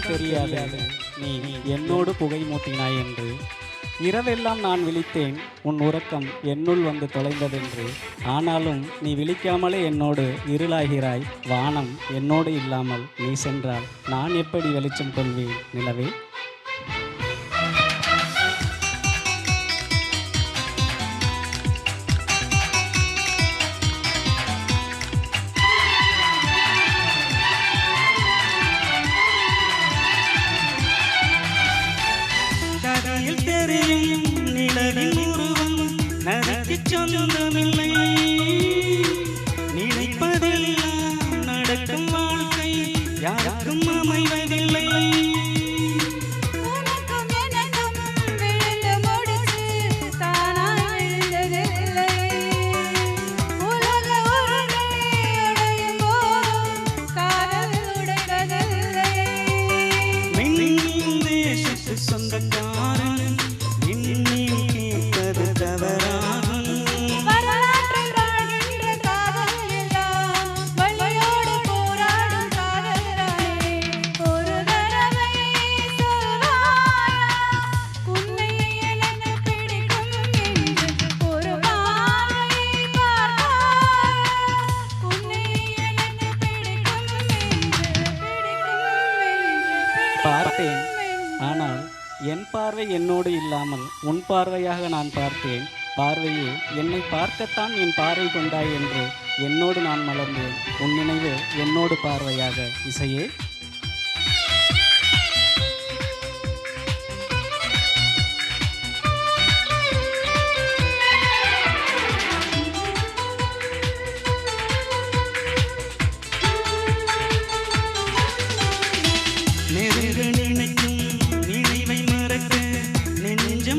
தெரியாது நீ என்னோடு புகை மூட்டினாய் என்று. இரவெல்லாம் நான் விழித்தேன், உன் உறக்கம் என்னுள் வந்து தொலைந்ததென்று. ஆனாலும் நீ விழிக்காமலே என்னோடு இருளாகிறாய். வானம் என்னோடு இல்லாமல் நீ சென்றால் நான் எப்படி வெளிச்சம் கொள்வேன் நிலவே? தெரியும் நிலவின் உருவம் நதிக்கு சொந்தமில்லை. நினைப்பதெல்லாம் நடக்கும் வாழ்க்கை யாருக்கும் அமைவதில்லை. சொந்தக்காரன் கேட்பது தவறாகும். வழியோடு போராடும் காதலானே ஒரு தடவை சொல்வாயா, உன்னை எனக்கு பிடிக்கும் என்று ஒரு பார்வை பார்த்தாயா, உன்னை எனக்கு பிடிக்கும் என்று பார்த்தேன். ஆனால் என் பார்வை என்னோடு இல்லாமல் உன் பார்வையாக நான் பார்த்தேன். பார்வையே என்னை பார்க்கத்தான் என் பார்வை கொண்டாய் என்று என்னோடு நான் மலர்ந்தேன். உன் நினைவு என்னோடு பார்வையாக. இசையே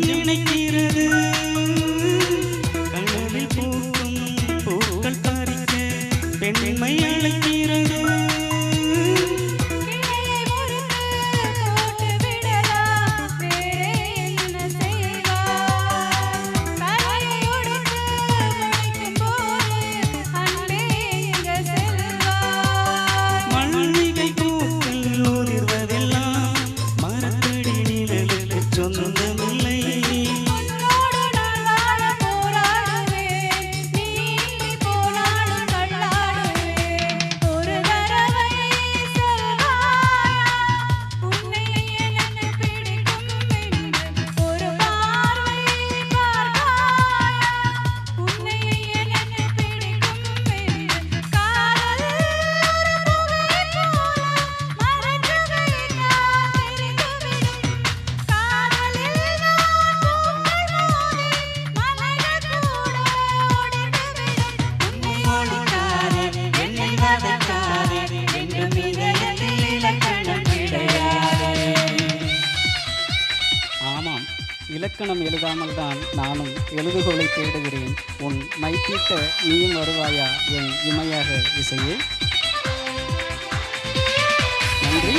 நினைக்கிறது கனவில் பூக்கும் பூக்கள் பறிக்க பெண்மை அழைக்கிறது. மல்லிகை பூக்கள் ஊதிர்வதெல்லாம் மரத்தடி நிழலுக்கு சொந்தமில்லை. ஆமாம், இலக்கணம் எழுதாமல் தான் நானும் எழுதுகோலை தேடுகிறேன். உன் மைத்தீட்ட நீயும் வருவாயா என் இமையாக இசையே? நன்றி.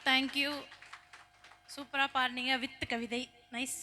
தேங்க்யூ. சூப்பராக பாடினீங்க வித் கவிதை. நைஸ்.